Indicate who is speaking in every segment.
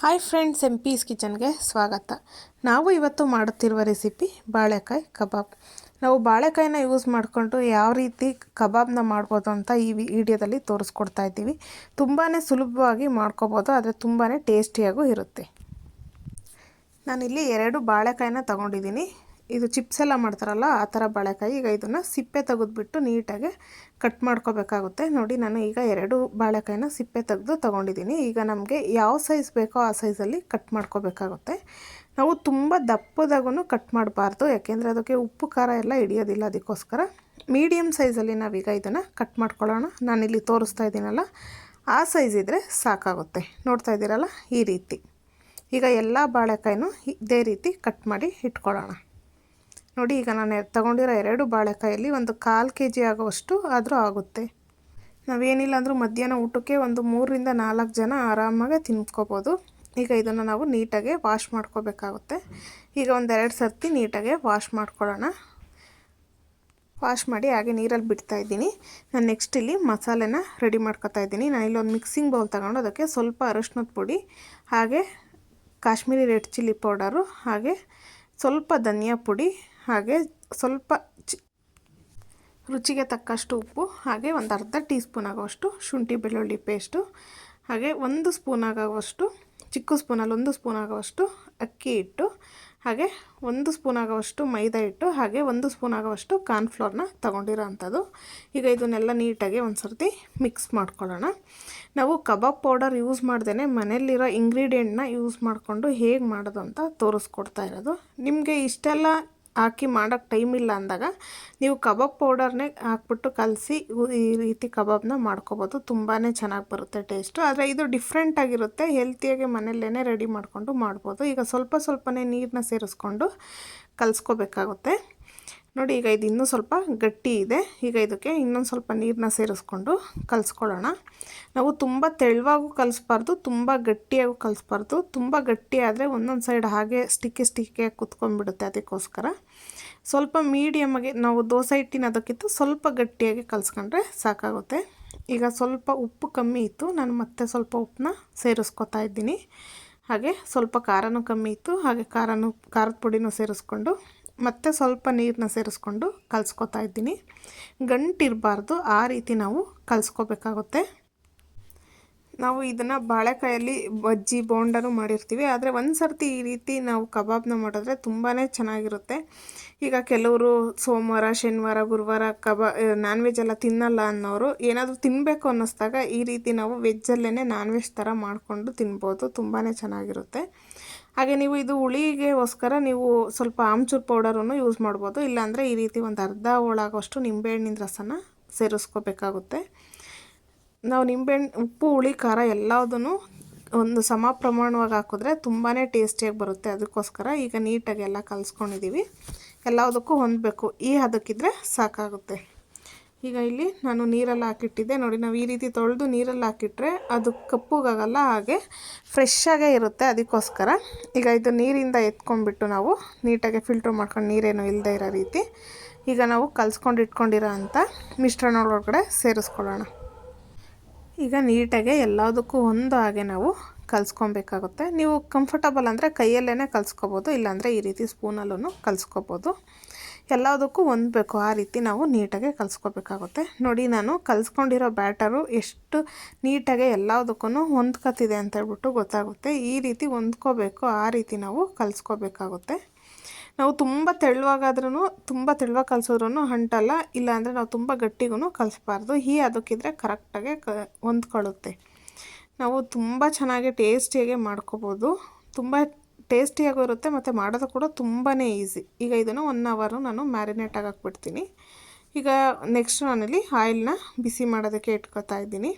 Speaker 1: Hi friends, MP's ಕಿಚನ್ಗೆ ಸ್ವಾಗತ. ನಾವು ಇವತ್ತು ಮಾಡುತ್ತಿರುವ ರೆಸಿಪಿ ಬಾಳೆಕಾಯಿ ಕಬಾಬ್. ನಾವು ಬಾಳೆಕಾಯಿನ ಯೂಸ್ ಮಾಡಿಕೊಂಡು ಯಾವ ರೀತಿ ಕಬಾಬ್ನ ಮಾಡ್ಬೋದು ಅಂತ ಈ ವಿಡಿಯೋದಲ್ಲಿ ತೋರಿಸ್ಕೊಡ್ತಾ ಇದ್ದೀವಿ. ತುಂಬಾ ಸುಲಭವಾಗಿ ಮಾಡ್ಕೋಬೋದು, ಆದರೆ ತುಂಬಾ ಟೇಸ್ಟಿಯಾಗೂ ಇರುತ್ತೆ. ನಾನಿಲ್ಲಿ 2 ಬಾಳೆಕಾಯಿನ ತೊಗೊಂಡಿದ್ದೀನಿ. ಇದು ಚಿಪ್ಸ್ ಎಲ್ಲ ಮಾಡ್ತಾರಲ್ಲ ಆ ಥರ ಬಾಳೆಕಾಯಿ. ಈಗ ಇದನ್ನು ಸಿಪ್ಪೆ ತೆಗೆದುಬಿಟ್ಟು ನೀಟಾಗಿ ಕಟ್ ಮಾಡ್ಕೋಬೇಕಾಗುತ್ತೆ. ನೋಡಿ, ನಾನು ಈಗ 2 ಬಾಳೆಕಾಯಿನ ಸಿಪ್ಪೆ ತೆಗೆದು ತೊಗೊಂಡಿದ್ದೀನಿ. ಈಗ ನಮಗೆ ಯಾವ ಸೈಜ್ ಬೇಕೋ ಆ ಸೈಜಲ್ಲಿ ಕಟ್ ಮಾಡ್ಕೋಬೇಕಾಗುತ್ತೆ. ನಾವು ತುಂಬ ದಪ್ಪದಾಗೂ ಕಟ್ ಮಾಡಬಾರ್ದು, ಯಾಕೆಂದರೆ ಅದಕ್ಕೆ ಉಪ್ಪು ಖಾರ ಎಲ್ಲ ಹಿಡಿಯೋದಿಲ್ಲ. ಅದಕ್ಕೋಸ್ಕರ ಮೀಡಿಯಮ್ ಸೈಜಲ್ಲಿ ನಾವೀಗ ಇದನ್ನು ಕಟ್ ಮಾಡ್ಕೊಳ್ಳೋಣ. ನಾನಿಲ್ಲಿ ತೋರಿಸ್ತಾ ಇದ್ದೀನಲ್ಲ ಆ ಸೈಜ್ ಇದ್ದರೆ ಸಾಕಾಗುತ್ತೆ. ನೋಡ್ತಾ ಇದ್ದೀರಲ್ಲ, ಈ ರೀತಿ. ಈಗ ಎಲ್ಲ ಬಾಳೆಕಾಯಿನೂ ಇದೇ ರೀತಿ ಕಟ್ ಮಾಡಿ ಇಟ್ಕೊಳ್ಳೋಣ. ನೋಡಿ, ಈಗ ನಾನು ತಗೊಂಡಿರೋ 2 ಬಾಳೆಕಾಯಲ್ಲಿ ಒಂದು 1/4 kg ಆಗುವಷ್ಟು ಆದರೂ ಆಗುತ್ತೆ. ನಾವೇನಿಲ್ಲ ಅಂದರೂ ಮಧ್ಯಾಹ್ನ ಊಟಕ್ಕೆ ಒಂದು 3 ರಿಂದ 4 ಜನ ಆರಾಮಾಗಿ ತಿನ್ಕೋಬೋದು. ಈಗ ಇದನ್ನು ನಾವು ನೀಟಾಗಿ ವಾಶ್ ಮಾಡ್ಕೋಬೇಕಾಗುತ್ತೆ. ಈಗ ಒಂದು 2 ಸರ್ತಿ ನೀಟಾಗಿ ವಾಶ್ ಮಾಡ್ಕೊಳ್ಳೋಣ. ವಾಶ್ ಮಾಡಿ ಹಾಗೆ ನೀರಲ್ಲಿ ಬಿಡ್ತಾ ಇದ್ದೀನಿ. ನಾನು ನೆಕ್ಸ್ಟ್ ಇಲ್ಲಿ ಮಸಾಲೆನ ರೆಡಿ ಮಾಡ್ಕೊತಾ ಇದ್ದೀನಿ. ನಾನಿಲ್ಲಿ ಒಂದು ಮಿಕ್ಸಿಂಗ್ ಬೌಲ್ ತಗೊಂಡು ಅದಕ್ಕೆ ಸ್ವಲ್ಪ ಅರಶಿನದ ಪುಡಿ, ಹಾಗೆ ಕಾಶ್ಮೀರಿ ರೆಡ್ ಚಿಲ್ಲಿ ಪೌಡರು, ಹಾಗೆ ಸ್ವಲ್ಪ ಧನಿಯಾ ಪುಡಿ, ಹಾಗೆ ಸ್ವಲ್ಪ ರುಚಿಗೆ ತಕ್ಕಷ್ಟು ಉಪ್ಪು, ಹಾಗೆ ಒಂದು ಅರ್ಧ ಟೀ ಸ್ಪೂನ್ ಆಗುವಷ್ಟು ಶುಂಠಿ ಬೆಳ್ಳುಳ್ಳಿ ಪೇಸ್ಟು, ಹಾಗೆ 1 ಸ್ಪೂನ್ ಆಗುವಷ್ಟು, ಚಿಕ್ಕ ಸ್ಪೂನಲ್ಲಿ 1 ಸ್ಪೂನ್ ಆಗುವಷ್ಟು ಅಕ್ಕಿ ಹಿಟ್ಟು, ಹಾಗೆ 1 ಸ್ಪೂನ್ ಆಗುವಷ್ಟು ಮೈದಾ ಹಿಟ್ಟು, ಹಾಗೆ 1 ಸ್ಪೂನ್ ಆಗುವಷ್ಟು ಕಾರ್ನ್ಫ್ಲೋರ್ನ ತೊಗೊಂಡಿರೋ ಅಂಥದ್ದು. ಈಗ ಇದನ್ನೆಲ್ಲ ನೀಟಾಗಿ ಒಂದು ಸರ್ತಿ ಮಿಕ್ಸ್ ಮಾಡ್ಕೊಳ್ಳೋಣ. ನಾವು ಕಬಾಬ್ ಪೌಡರ್ ಯೂಸ್ ಮಾಡ್ದೇ ಮನೆಯಲ್ಲಿರೋ ಇಂಗ್ರೀಡಿಯೆಂಟ್ನ ಯೂಸ್ ಮಾಡಿಕೊಂಡು ಹೇಗೆ ಮಾಡೋದು ಅಂತ ತೋರಿಸ್ಕೊಡ್ತಾ ಇರೋದು. ನಿಮಗೆ ಇಷ್ಟೆಲ್ಲ ಹಾಕಿ ಮಾಡೋಕ್ಕೆ ಟೈಮ್ ಇಲ್ಲ ಅಂದಾಗ ನೀವು ಕಬಾಬ್ ಪೌಡರ್ನೇ ಹಾಕ್ಬಿಟ್ಟು ಕಲಸಿ ಈ ರೀತಿ ಕಬಾಬ್ನ ಮಾಡ್ಕೋಬೋದು. ತುಂಬಾ ಚೆನ್ನಾಗಿ ಬರುತ್ತೆ ಟೇಸ್ಟು. ಆದರೆ ಇದು ಡಿಫ್ರೆಂಟಾಗಿರುತ್ತೆ. ಹೆಲ್ತಿಯಾಗಿ ಮನೆಯಲ್ಲೇ ರೆಡಿ ಮಾಡಿಕೊಂಡು ಮಾಡ್ಬೋದು. ಈಗ ಸ್ವಲ್ಪನೇ ನೀರನ್ನ ಸೇರಿಸ್ಕೊಂಡು ಕಲಿಸ್ಕೋಬೇಕಾಗುತ್ತೆ. ನೋಡಿ, ಈಗ ಇದು ಇನ್ನೂ ಸ್ವಲ್ಪ ಗಟ್ಟಿ ಇದೆ. ಈಗ ಇದಕ್ಕೆ ಇನ್ನೊಂದು ಸ್ವಲ್ಪ ನೀರನ್ನ ಸೇರಿಸ್ಕೊಂಡು ಕಲಿಸ್ಕೊಳ್ಳೋಣ. ನಾವು ತುಂಬ ತೆಳುವಾಗೂ ಕಲಿಸ್ಬಾರ್ದು, ತುಂಬ ಗಟ್ಟಿಯಾಗೂ ಕಲಿಸ್ಬಾರ್ದು. ತುಂಬ ಗಟ್ಟಿ ಆದರೆ ಒಂದೊಂದು ಸೈಡ್ ಹಾಗೆ ಸ್ಟಿಕ್ಕಿಯಾಗಿ ಕುತ್ಕೊಂಡ್ಬಿಡುತ್ತೆ. ಅದಕ್ಕೋಸ್ಕರ ಸ್ವಲ್ಪ ಮೀಡಿಯಮಾಗಿ ನಾವು ದೋಸೆ ಹಿಟ್ಟಿನ ಅದಕ್ಕಿಂತ ಸ್ವಲ್ಪ ಗಟ್ಟಿಯಾಗಿ ಕಲಿಸ್ಕೊಂಡ್ರೆ ಸಾಕಾಗುತ್ತೆ. ಈಗ ಸ್ವಲ್ಪ ಉಪ್ಪು ಕಮ್ಮಿ ಇತ್ತು, ನಾನು ಮತ್ತೆ ಸ್ವಲ್ಪ ಉಪ್ಪನ್ನ ಸೇರಿಸ್ಕೊತಾ ಇದ್ದೀನಿ. ಹಾಗೆ ಸ್ವಲ್ಪ ಖಾರನೂ ಕಮ್ಮಿ ಇತ್ತು, ಹಾಗೆ ಖಾರದ ಪುಡಿನೂ ಸೇರಿಸ್ಕೊಂಡು ಮತ್ತು ಸ್ವಲ್ಪ ನೀರನ್ನ ಸೇರಿಸ್ಕೊಂಡು ಕಲಿಸ್ಕೊತಾ ಇದ್ದೀನಿ. ಗಂಟಿರಬಾರ್ದು, ಆ ರೀತಿ ನಾವು ಕಲಿಸ್ಕೋಬೇಕಾಗುತ್ತೆ. ನಾವು ಇದನ್ನು ಬಾಳೆಕಾಯಲ್ಲಿ ಬಜ್ಜಿ ಬೋಂಡನೂ ಮಾಡಿರ್ತೀವಿ. ಆದರೆ ಒಂದು ಸರ್ತಿ ಈ ರೀತಿ ನಾವು ಕಬಾಬ್ನ ಮಾಡಿದ್ರೆ ತುಂಬಾ ಚೆನ್ನಾಗಿರುತ್ತೆ. ಈಗ ಕೆಲವರು ಸೋಮವಾರ, ಶನಿವಾರ, ಗುರುವಾರ ನಾನ್ ವೆಜ್ ಎಲ್ಲ ತಿನ್ನಲ್ಲ ಅನ್ನೋರು ಏನಾದರೂ ತಿನ್ನಬೇಕು ಅನ್ನಿಸ್ದಾಗ ಈ ರೀತಿ ನಾವು ವೆಜ್ಜಲ್ಲೇ ನಾನ್ ವೆಜ್ ಥರ ಮಾಡಿಕೊಂಡು ತಿನ್ಬೋದು. ತುಂಬಾ ಚೆನ್ನಾಗಿರುತ್ತೆ. ಹಾಗೆ ನೀವು ಇದು ಹುಳಿಗೋಸ್ಕರ ನೀವು ಸ್ವಲ್ಪ ಆಮ್ಚೂರು ಪೌಡರನ್ನು ಯೂಸ್ ಮಾಡ್ಬೋದು. ಇಲ್ಲಾಂದರೆ ಈ ರೀತಿ ಒಂದು ಅರ್ಧ ಹೋಳಾಗೋಷ್ಟು ನಿಂಬೆಹಣ್ಣಿನ ರಸನ ಸೇರಿಸ್ಕೋಬೇಕಾಗುತ್ತೆ. ನಾವು ನಿಂಬೆಹಣ್ಣು, ಉಪ್ಪು, ಹುಳಿ, ಖಾರ ಎಲ್ಲದನ್ನು ಒಂದು ಸಮ ಪ್ರಮಾಣವಾಗಿ ಹಾಕಿದ್ರೆ ತುಂಬಾ ಟೇಸ್ಟಿಯಾಗಿ ಬರುತ್ತೆ. ಅದಕ್ಕೋಸ್ಕರ ಈಗ ನೀಟಾಗಿ ಎಲ್ಲ ಕಲಿಸ್ಕೊಂಡಿದ್ದೀವಿ. ಎಲ್ಲದಕ್ಕೂ ಹೊಂದಬೇಕು. ಈ ಹದಕ್ಕಿದ್ರೆ ಸಾಕಾಗುತ್ತೆ. ಈಗ ಇಲ್ಲಿ ನಾನು ನೀರಲ್ಲಿ ಹಾಕಿಟ್ಟಿದ್ದೆ. ನೋಡಿ, ನಾವು ಈ ರೀತಿ ತೊಳೆದು ನೀರಲ್ಲಿ ಹಾಕಿಟ್ರೆ ಅದು ಕಪ್ಪುಗಾಗಲ್ಲ, ಹಾಗೆ ಫ್ರೆಶ್ಶಾಗೇ ಇರುತ್ತೆ. ಅದಕ್ಕೋಸ್ಕರ ಈಗ ಇದು ನೀರಿಂದ ಎತ್ಕೊಂಡ್ಬಿಟ್ಟು ನಾವು ನೀಟಾಗಿ ಫಿಲ್ಟ್ರ್ ಮಾಡ್ಕೊಂಡು ನೀರೇನು ಇಲ್ಲದೆ ಇರೋ ರೀತಿ ಈಗ ನಾವು ಕಲಿಸ್ಕೊಂಡು ಇಟ್ಕೊಂಡಿರೋ ಅಂಥ ಮಿಶ್ರಣ ಒಳಗಡೆ ಸೇರಿಸ್ಕೊಳ್ಳೋಣ. ಈಗ ನೀಟಾಗೆ ಎಲ್ಲದಕ್ಕೂ ಹೊಂದೋ ಹಾಗೆ ನಾವು ಕಲಿಸ್ಕೊಬೇಕಾಗುತ್ತೆ. ನೀವು ಕಂಫರ್ಟಬಲ್ ಅಂದರೆ ಕೈಯಲ್ಲೇ ಕಲಿಸ್ಕೋಬೋದು, ಇಲ್ಲಾಂದರೆ ಈ ರೀತಿ ಸ್ಪೂನಲ್ಲೂ ಕಲಿಸ್ಕೋಬೋದು. ಎಲ್ಲದಕ್ಕೂ ಹೊಂದಬೇಕು, ಆ ರೀತಿ ನಾವು ನೀಟಾಗಿ ಕಲಿಸ್ಕೋಬೇಕಾಗುತ್ತೆ. ನೋಡಿ, ನಾನು ಕಲಿಸ್ಕೊಂಡಿರೋ ಬ್ಯಾಟರು ಎಷ್ಟು ನೀಟಾಗಿ ಎಲ್ಲದಕ್ಕೂ ಹೊಂದ್ಕೊತಿದೆ ಅಂತ ಹೇಳ್ಬಿಟ್ಟು ಗೊತ್ತಾಗುತ್ತೆ. ಈ ರೀತಿ ಹೊಂದ್ಕೋಬೇಕು, ಆ ರೀತಿ ನಾವು ಕಲಿಸ್ಕೋಬೇಕಾಗುತ್ತೆ. ನಾವು ತುಂಬ ತೆಳುವಾಗಾದ್ರೂ, ತುಂಬ ತೆಳುವಾಗಿ ಕಲಿಸಿದ್ರೂ ಅಂಟಲ್ಲ. ಇಲ್ಲಾಂದರೆ ನಾವು ತುಂಬ ಗಟ್ಟಿಗೂ ಕಲಿಸ್ಬಾರ್ದು. ಅದಕ್ಕಿದ್ರೆ ಕರೆಕ್ಟಾಗಿ ಹೊಂದ್ಕೊಳ್ಳುತ್ತೆ. ನಾವು ತುಂಬ ಚೆನ್ನಾಗಿ ಟೇಸ್ಟಿಯಾಗಿ ಮಾಡ್ಕೋಬೋದು. ತುಂಬ ಟೇಸ್ಟಿಯಾಗೂ ಇರುತ್ತೆ ಮತ್ತು ಮಾಡೋದು ಕೂಡ ತುಂಬಾ ಈಸಿ. ಈಗ ಇದನ್ನು 1 ಅವರ್ ನಾನು ಮ್ಯಾರಿನೇಟ್ ಹಾಕ್ಬಿಡ್ತೀನಿ. ಈಗ ನೆಕ್ಸ್ಟ್ ನಾನಿಲ್ಲಿ ಆಯಿಲ್ನ ಬಿಸಿ ಮಾಡೋದಕ್ಕೆ ಇಟ್ಕೊತಾ ಇದ್ದೀನಿ.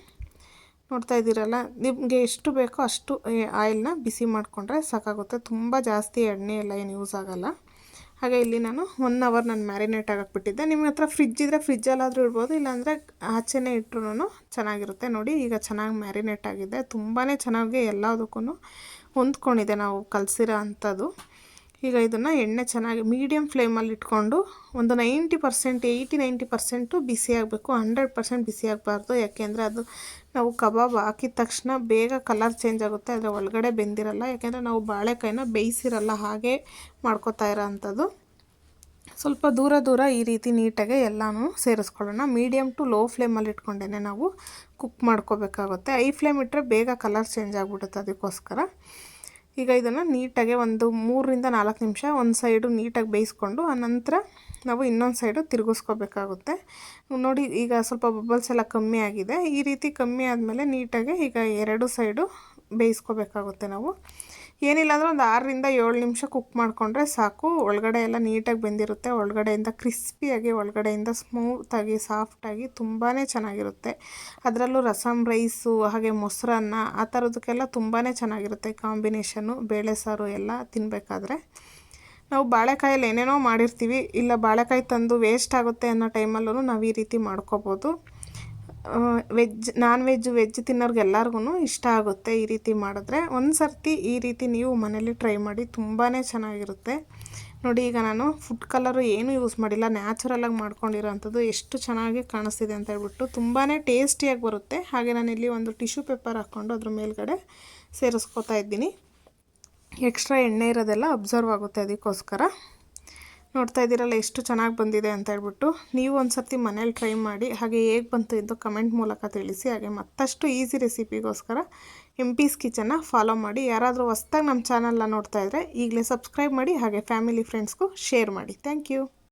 Speaker 1: ನೋಡ್ತಾ ಇದ್ದೀರಲ್ಲ, ನಿಮಗೆ ಎಷ್ಟು ಬೇಕೋ ಅಷ್ಟು ಆಯಿಲ್ನ ಬಿಸಿ ಮಾಡಿಕೊಂಡ್ರೆ ಸಾಕಾಗುತ್ತೆ. ತುಂಬ ಜಾಸ್ತಿ ಎಣ್ಣೆ ಎಲ್ಲ ಏನು ಯೂಸ್ ಆಗೋಲ್ಲ. ಹಾಗೆ ಇಲ್ಲಿ ನಾನು 1 ಅವರ್ ನಾನು ಮ್ಯಾರಿನೇಟ್ ಹಾಕಿಬಿಟ್ಟಿದ್ದೆ. ನಿಮ್ಮ ಹತ್ರ ಫ್ರಿಜ್ ಇದ್ದರೆ ಫ್ರಿಜ್ಜಲ್ಲಾದರೂ ಇಡ್ಬೋದು, ಇಲ್ಲಾಂದರೆ ಆಚೆನೇ ಇಟ್ಟರು ಚೆನ್ನಾಗಿರುತ್ತೆ. ನೋಡಿ, ಈಗ ಚೆನ್ನಾಗಿ ಮ್ಯಾರಿನೇಟ್ ಆಗಿದೆ. ತುಂಬಾ ಚೆನ್ನಾಗಿ ಎಲ್ಲದಕ್ಕೂ ಹೊಂದ್ಕೊಂಡಿದೆ ನಾವು ಕಲಸಿರೋ ಅಂಥದ್ದು. ಈಗ ಇದನ್ನು ಎಣ್ಣೆ ಚೆನ್ನಾಗಿ ಮೀಡಿಯಮ್ ಫ್ಲೇಮಲ್ಲಿ ಇಟ್ಕೊಂಡು ಒಂದು 90%, 80-90% ಬಿಸಿ ಆಗಬೇಕು. 100% ಬಿಸಿ ಆಗಬಾರ್ದು, ಯಾಕೆಂದರೆ ಅದು ನಾವು ಕಬಾಬ್ ಹಾಕಿದ ತಕ್ಷಣ ಬೇಗ ಕಲರ್ ಚೇಂಜ್ ಆಗುತ್ತೆ, ಆದರೆ ಒಳಗಡೆ ಬೆಂದಿರಲ್ಲ. ಯಾಕೆಂದರೆ ನಾವು ಬಾಳೆಕಾಯಿನ ಬೇಯಿಸಿರಲ್ಲ, ಹಾಗೆ ಮಾಡ್ಕೊತಾ ಇರೋ ಅಂಥದ್ದು. ಸ್ವಲ್ಪ ದೂರ ಈ ರೀತಿ ನೀಟಾಗಿ ಎಲ್ಲನೂ ಸೇರಿಸ್ಕೊಳ್ಳೋಣ. ಮೀಡಿಯಮ್ ಟು ಲೋ ಫ್ಲೇಮಲ್ಲಿ ಇಟ್ಕೊಂಡೇ ನಾವು ಕುಕ್ ಮಾಡ್ಕೋಬೇಕಾಗುತ್ತೆ. ಐ ಫ್ಲೇಮ್ ಇಟ್ಟರೆ ಬೇಗ ಕಲರ್ ಚೇಂಜ್ ಆಗಿಬಿಡುತ್ತೆ, ಅದಕ್ಕೋಸ್ಕರ. ಈಗ ಇದನ್ನು ನೀಟಾಗಿ ಒಂದು 3 to 4 ನಿಮಿಷ ಒಂದು ಸೈಡು ನೀಟಾಗಿ ಬೇಯಿಸ್ಕೊಂಡು ಆನಂತರ ನಾವು ಇನ್ನೊಂದು ಸೈಡು ತಿರುಗಿಸ್ಕೋಬೇಕಾಗುತ್ತೆ. ನೋಡಿ, ಈಗ ಸ್ವಲ್ಪ ಬಬಲ್ಸ್ ಎಲ್ಲ ಕಮ್ಮಿ ಆಗಿದೆ. ಈ ರೀತಿ ಕಮ್ಮಿ ಆದಮೇಲೆ ನೀಟಾಗಿ ಈಗ 2 ಸೈಡು ಬೇಯಿಸ್ಕೋಬೇಕಾಗುತ್ತೆ ನಾವು. ಏನಿಲ್ಲ ಅಂದರೆ ಒಂದು 6 to 7 ನಿಮಿಷ ಕುಕ್ ಮಾಡಿಕೊಂಡ್ರೆ ಸಾಕು. ಒಳಗಡೆ ಎಲ್ಲ ನೀಟಾಗಿ ಬೆಂದಿರುತ್ತೆ, ಒಳಗಡೆಯಿಂದ ಕ್ರಿಸ್ಪಿಯಾಗಿ, ಒಳಗಡೆಯಿಂದ ಸ್ಮೂತಾಗಿ, ಸಾಫ್ಟಾಗಿ ತುಂಬಾ ಚೆನ್ನಾಗಿರುತ್ತೆ. ಅದರಲ್ಲೂ ರಸಮ್ ರೈಸು ಹಾಗೆ ಮೊಸರನ್ನ ಆ ಥರದಕ್ಕೆಲ್ಲ ತುಂಬಾ ಚೆನ್ನಾಗಿರುತ್ತೆ ಕಾಂಬಿನೇಷನ್ನು. ಬೇಳೆ ಸಾರು ಎಲ್ಲ ತಿನ್ನಬೇಕಾದ್ರೆ. ನಾವು ಬಾಳೆಕಾಯಲ್ಲಿ ಏನೇನೋ ಮಾಡಿರ್ತೀವಿ, ಇಲ್ಲ ಬಾಳೆಕಾಯಿ ತಂದು ವೇಸ್ಟ್ ಆಗುತ್ತೆ ಅನ್ನೋ ಟೈಮಲ್ಲೂ ನಾವು ಈ ರೀತಿ ಮಾಡ್ಕೋಬೋದು. ನಾನ್ ವೆಜ್ ತಿನ್ನೋರ್ಗೆ ಎಲ್ಲರಿಗೂ ಇಷ್ಟ ಆಗುತ್ತೆ ಈ ರೀತಿ ಮಾಡಿದ್ರೆ. ಒಂದು ಸರ್ತಿ ಈ ರೀತಿ ನೀವು ಮನೇಲಿ ಟ್ರೈ ಮಾಡಿ, ತುಂಬಾ ಚೆನ್ನಾಗಿರುತ್ತೆ. ನೋಡಿ, ಈಗ ನಾನು ಫುಡ್ ಕಲರು ಏನೂ ಯೂಸ್ ಮಾಡಿಲ್ಲ, ನ್ಯಾಚುರಲಾಗಿ ಮಾಡ್ಕೊಂಡಿರೋ ಅಂಥದ್ದು. ಎಷ್ಟು ಚೆನ್ನಾಗಿ ಕಾಣಿಸ್ತಿದೆ ಅಂತ ಹೇಳ್ಬಿಟ್ಟು ತುಂಬಾ ಟೇಸ್ಟಿಯಾಗಿ ಬರುತ್ತೆ. ಹಾಗೆ ನಾನಿಲ್ಲಿ ಒಂದು ಟಿಶ್ಯೂ ಪೇಪರ್ ಹಾಕ್ಕೊಂಡು ಅದ್ರ ಮೇಲ್ಗಡೆ ಸೇರಿಸ್ಕೊತಾ ಇದ್ದೀನಿ. ಎಕ್ಸ್ಟ್ರಾ ಎಣ್ಣೆ ಇರೋದೆಲ್ಲ ಅಬ್ಸರ್ವ್ ಆಗುತ್ತೆ, ಅದಕ್ಕೋಸ್ಕರ. ನೋಡ್ತಾ ಇದ್ದೀರಲ್ಲ ಎಷ್ಟು ಚೆನ್ನಾಗಿ ಬಂದಿದೆ ಅಂತ ಹೇಳ್ಬಿಟ್ಟು. ನೀವು ಒಂದು ಸರ್ತಿ ಮನೇಲಿ ಟ್ರೈ ಮಾಡಿ, ಹಾಗೆ ಹೇಗೆ ಬಂತು ಎಂದು ಕಮೆಂಟ್ ಮೂಲಕ ತಿಳಿಸಿ. ಹಾಗೆ ಮತ್ತಷ್ಟು ಈಸಿ ರೆಸಿಪಿಗೋಸ್ಕರ MP's ಕಿಚನ್ನ ಫಾಲೋ ಮಾಡಿ. ಯಾರಾದರೂ ಹೊಸ್ದಾಗಿ ನಮ್ಮ ಚಾನಲ್ನ ನೋಡ್ತಾ ಇದ್ದರೆ ಈಗಲೇ ಸಬ್ಸ್ಕ್ರೈಬ್ ಮಾಡಿ, ಹಾಗೆ ಫ್ಯಾಮಿಲಿ ಫ್ರೆಂಡ್ಸ್ಗೂ ಶೇರ್ ಮಾಡಿ. Thank you.